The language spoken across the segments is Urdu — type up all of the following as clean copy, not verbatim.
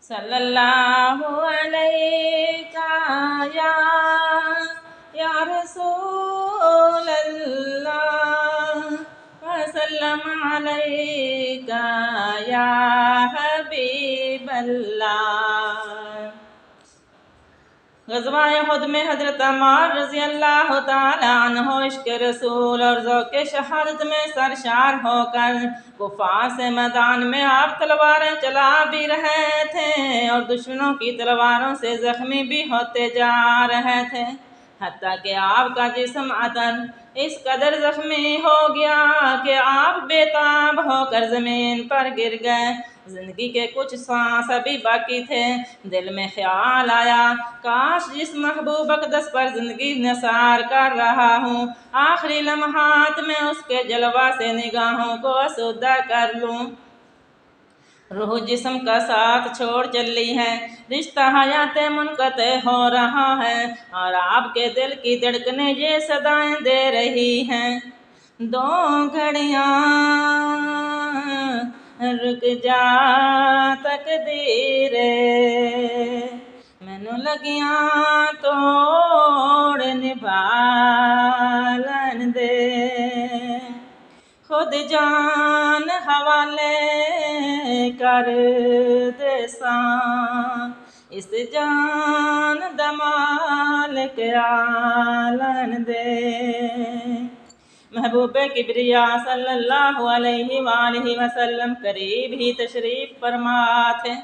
صلی اللہ علیہ یا رسول اللہ وسلم علیہ یا حبیب اللہ۔ غزوہ احد میں حضرت عمار رضی اللہ تعالیٰ عنہ عشق رسول اور ذوق شہادت میں سرشار ہو کر کفار سے میدان میں آپ تلواریں چلا بھی رہے تھے اور دشمنوں کی تلواروں سے زخمی بھی ہوتے جا رہے تھے، حتیٰ کہ آپ کا جسم عطن اس قدر زخمی ہو گیا کہ آپ بے تاب ہو کر زمین پر گر گئے۔ زندگی کے کچھ سانس ابھی باقی تھے، دل میں خیال آیا کاش جس محبوب اقدس پر زندگی نثار کر رہا ہوں آخری لمحات میں اس کے جلوہ سے نگاہوں کو آسودہ کر لوں۔ روح جسم کا ساتھ چھوڑ چلی ہے، رشتہ حیات منقطع ہو رہا ہے اور آپ کے دل کی دھڑکنیں یہ صدائیں دے رہی ہیں، دو گھڑیاں رک جا تقدیرے مینوں لگیاں توڑ نبھالن دے، خود جان حوالے کر دے ساں اس جان دا مالک عالم دے۔ محبوب کبریا صلی اللہ علیہ وآلہ وسلم قریب ہی تشریف فرما تھے۔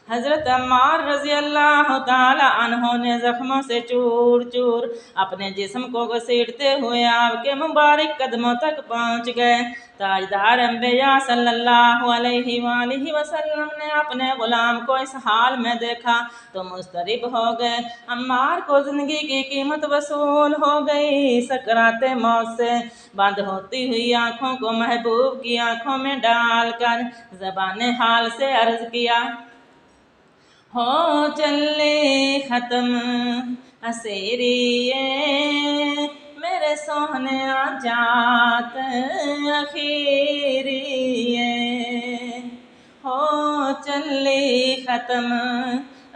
حضرت عمار رضی اللہ تعالی عنہ نے زخموں سے چور چور اپنے جسم کو گھسیٹتے ہوئے آپ کے مبارک قدموں تک پہنچ گئے۔ تاجدار انبیاء صلی اللہ علیہ وآلہ وسلم نے اپنے غلام کو اس حال میں دیکھا تو مضطرب ہو گئے۔ عمار کو زندگی کی قیمت وصول ہو گئی۔ سکرات موت سے بند ہوتی ہوئی آنکھوں کو محبوب کی آنکھوں میں ڈال کر زبان حال سے عرض کیا، ہو چلے ختم اسیری میرے سوہنے جات اخیری، ہو چلے ختم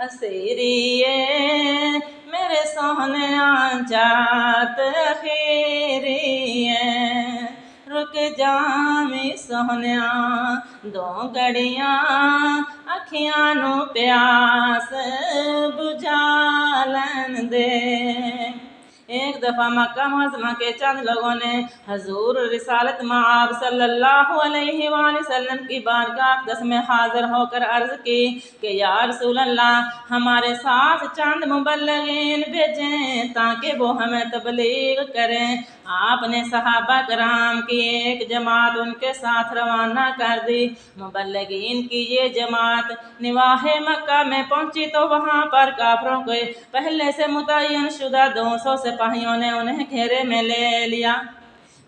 اسیری میرے سوہنے جات اخیری، رک جاویں سوہنیاں دو گھڑیاں اکھیاں نو پیاس بجھالن دے۔ ایک دفعہ مکہ معظمہ کے چند لوگوں نے حضور رسالت مآب صلی اللہ علیہ وآلہ وسلم کی بارگاہ اقدس میں حاضر ہو کر عرض کی کہ یا رسول اللہ ہمارے ساتھ چند مبلغین بھیجیں تاکہ وہ ہمیں تبلیغ کریں۔ آپ نے صحابہ کرام کی ایک جماعت ان کے ساتھ روانہ کر دی۔ مبلغین کی یہ جماعت نواحِ مکہ میں پہنچی تو وہاں پر کافروں کے پہلے سے متعین شدہ 200 سپاہیوں نے انہیں گھیرے میں لے لیا۔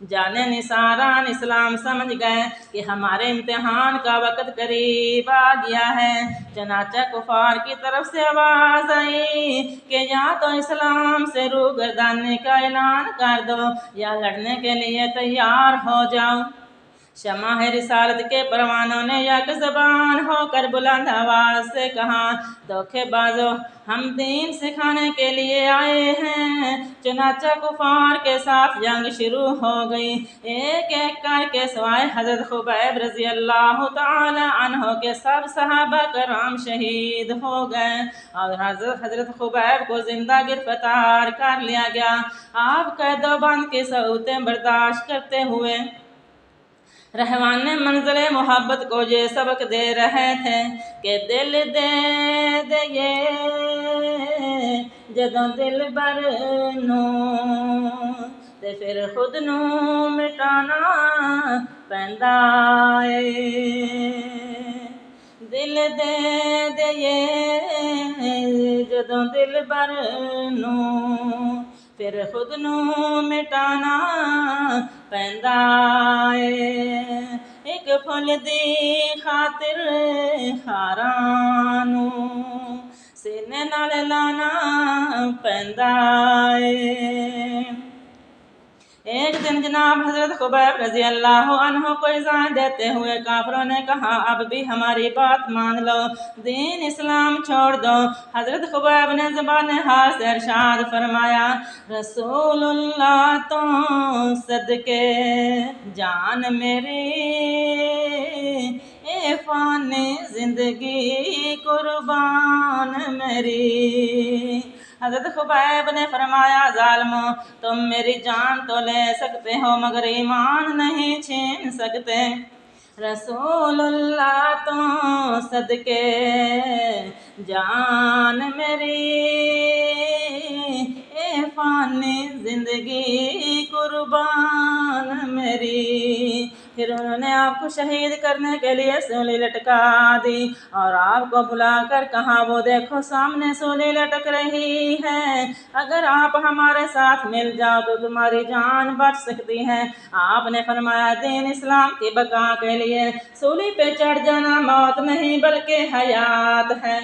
جانے نثاران اسلام سمجھ گئے کہ ہمارے امتحان کا وقت قریب آ گیا ہے، چنانچہ کفار کی طرف سے آواز آئی کہ یا تو اسلام سے روگردانی کا اعلان کر دو یا لڑنے کے لیے تیار ہو جاؤ۔ شمع رسالت کے پروانوں نے یک زبان ہو کر بلند آواز سے کہا، دھوکے بازو ہم دین سکھانے کے لیے آئے ہیں۔ چنانچہ کفار کے ساتھ جنگ شروع ہو گئی۔ ایک ایک کر کے سوائے حضرت خبیب رضی اللہ تعالی عنہ کے سب صحابہ کرام شہید ہو گئے اور حضرت خبیب کو زندہ گرفتار کر لیا گیا۔ آپ قید و بند کی صعوبتیں برداشت کرتے ہوئے رہوان منزل محبت کو یہ سبق دے رہے تھے کہ دل دے دے جدوں دل بر نو تے پھر خود نو مٹانا پیندا اے، دل دے دے جدوں دل بر نو پھر خود نو مٹانا پیندا اے، ایک پھل دی خاطر خاراں نو سینے نال لانا پیندا اے، ایک دن جناب حضرت خبیب رضی اللہ عنہ کو اذعان دیتے ہوئے کافروں نے کہا اب بھی ہماری بات مان لو، دین اسلام چھوڑ دو۔ حضرت خبیب نے زبان حال سے ارشاد فرمایا رسول اللہ تو صدقے جان میری اے فانی زندگی قربان میری۔ حضرت خبیب نے فرمایا ظالمو تم میری جان تو لے سکتے ہو مگر ایمان نہیں چھین سکتے۔ رسول اللہ تو صدقے جان میری اے فانی زندگی قربان میری۔ پھر انہوں نے آپ کو شہید کرنے کے لیے سولی لٹکا دی اور آپ کو بلا کر کہا وہ دیکھو سامنے سولی لٹک رہی ہے، اگر آپ ہمارے ساتھ مل جاؤ تو تمہاری جان بچ سکتی ہے۔ آپ نے فرمایا دین اسلام کی بقا کے لیے سولی پہ چڑھ جانا موت نہیں بلکہ حیات ہے۔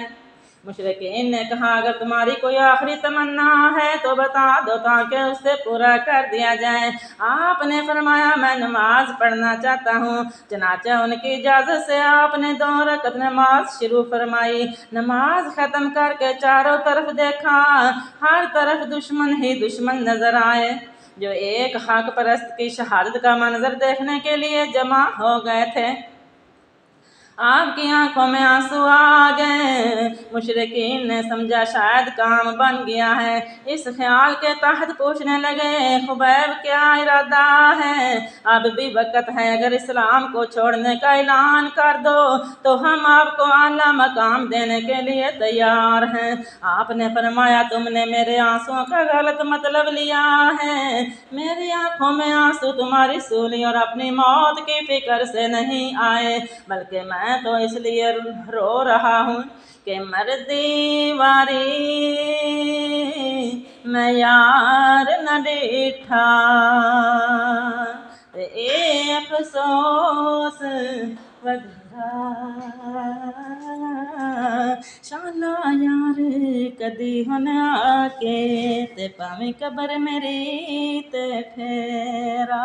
مشرکین نے کہا اگر تمہاری کوئی آخری تمنا ہے تو بتا دو تاکہ اس سے پورا کر دیا جائے۔ آپ نے فرمایا میں نماز پڑھنا چاہتا ہوں۔ چنانچہ ان کی اجازت سے آپ نے 2 رکعت نماز شروع فرمائی۔ نماز ختم کر کے چاروں طرف دیکھا، ہر طرف دشمن ہی دشمن نظر آئے جو ایک حق پرست کی شہادت کا منظر دیکھنے کے لیے جمع ہو گئے تھے۔ آپ کی آنکھوں میں آنسو آ گئے۔ مشرکین نے سمجھا شاید کام بن گیا ہے، اس خیال کے تحت پوچھنے لگے خبیب کیا ارادہ ہے؟ اب بھی وقت ہے، اگر اسلام کو چھوڑنے کا اعلان کر دو تو ہم آپ کو اعلیٰ مقام دینے کے لیے تیار ہیں۔ آپ نے فرمایا تم نے میرے آنسوؤں کا غلط مطلب لیا ہے، میری آنکھوں میں آنسو تمہاری سولی اور اپنی موت کی فکر سے نہیں آئے بلکہ میں تو اس لیے رو رہا ہوں کہ مردی واری میں یار نہ ڈیٹھا، اے افسوس وغیرہ شالا یار کدی ہن آ کے تے پاویں قبر میری تے پھیرا۔